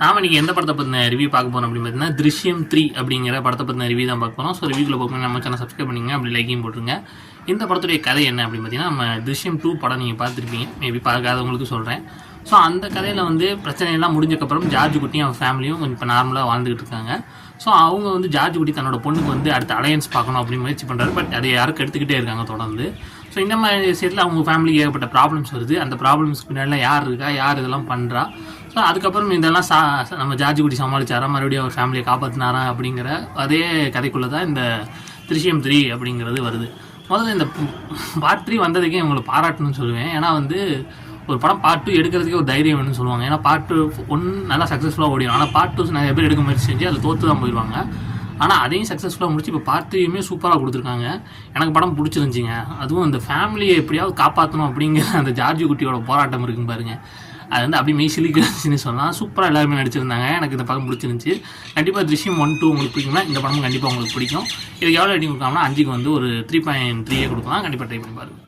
நாம் இன்றைக்கி எந்த படத்தை பற்றின ரிவ்யூ பார்க்க போகிறோம் அப்படின்னு பார்த்தீங்கன்னா திருஷ்யம் 3 அப்படிங்கிற படத்தை பற்றின ரிவ்யூ தான் பார்க்க போகிறோம். ஸோ ரிவ்யூவில் பார்க்கணும் நம்ம சேனல் சப்ஸ்கிரைப் பண்ணிங்க, அப்படி லைக்கையும் போட்டுருங்க. இந்த படத்துடைய கதை என்ன அப்படின்னு பார்த்தீங்கன்னா, நம்ம திருஷ்யம் 2 படம் நீங்கள் பார்த்துருப்பீங்க, மேபி பார்க்காதவங்களுக்கு சொல்கிறேன். ஸோ அந்த கதையில் வந்து பிரச்சனையெல்லாம் முடிஞ்சக்கப்புறம் ஜார்ஜ் குட்டியும் அவன் ஃபேமிலியும் கொஞ்சம் இப்போ நார்மலாக வாழ்ந்துகிட்டு இருக்காங்க. ஸோ அவங்க வந்து ஜார்ஜ் குட்டி தன்னோட பொண்ணுக்கு வந்து அடுத்த அலையன்ஸ் பார்க்கணும் அப்படின்னு முயற்சி பண்ணுறாரு. பட் அதை யாருக்கு எடுத்துக்கிட்டே இருக்காங்க தொடர்ந்து. ஸோ இந்த மாதிரி விஷயத்தில் அவங்க ஃபேமிலிக்கு ஏகப்பட்ட ப்ராப்ளம்ஸ் வருது. அந்த ப்ராப்ளம்ஸ்க்கு பின்னாடிலாம் யார் இருக்கா, யார் இதெல்லாம் பண்ணுறா, ஸோ அதுக்கப்புறம் இதெல்லாம் நம்ம ஜார்ஜ் குட்டி சமாளிச்சாரா, மறுபடியும் அவர் ஃபேமிலியை காப்பாற்றினாரா அப்படிங்கிற அதே கதைக்குள்ளே தான் இந்த திருஷ்யம் 3 அப்படிங்கிறது வருது. முதல்ல இந்த பார்ட் 3 வந்ததுக்கே இவங்களை பாராட்டணும்னு சொல்லுவேன். ஏன்னா வந்து ஒரு படம் பார்ட் 2 எடுக்கிறதுக்கே ஒரு தைரியம் வேணும்னு சொல்லுவாங்க. ஏன்னா பார்ட் 1 நல்லா சக்ஸஸ்ஃபுல்லாக ஓடிடும். ஆனால் பார்ட் 2 நிறைய பேர் எடுக்க முயற்சி செஞ்சு அதை தோற்று தான் போயிடுவாங்க. ஆனால் அதையும் சக்ஸஸ்ஃபுல்லாக முடிச்சு இப்போ பார்ட் 3யுமே சூப்பராக கொடுத்துருக்காங்க. எனக்கு படம் பிடிச்சிருந்துச்சிங்க. அதுவும் இந்த ஃபேமிலியை எப்படியாவது காப்பாற்றணும் அப்படிங்கிற அந்த ஜார்ஜ் குட்டியோட போராட்டம் இருக்குன்னு பாருங்கள். அது வந்து அப்படி மெய் சிலிக்கிறதுன்னு சொல்லலாம். சூப்பராக எல்லாருமே நடிச்சிருந்தாங்க. எனக்கு இந்த படம் பிடிச்சிருந்துச்சி. கண்டிப்பாக திருஷ்யம் 1, 2 உங்களுக்கு பிடிக்கும்னா இந்த படமும் கண்டிப்பாக உங்களுக்கு பிடிக்கும். இதுக்கு எவ்வளோ ரேட்டிங் கொடுக்காமனா 5க்கு வந்து ஒரு 3.3 கொடுக்கலாம். கண்டிப்பாக ட்ரை பண்ணி பாருங்கள்.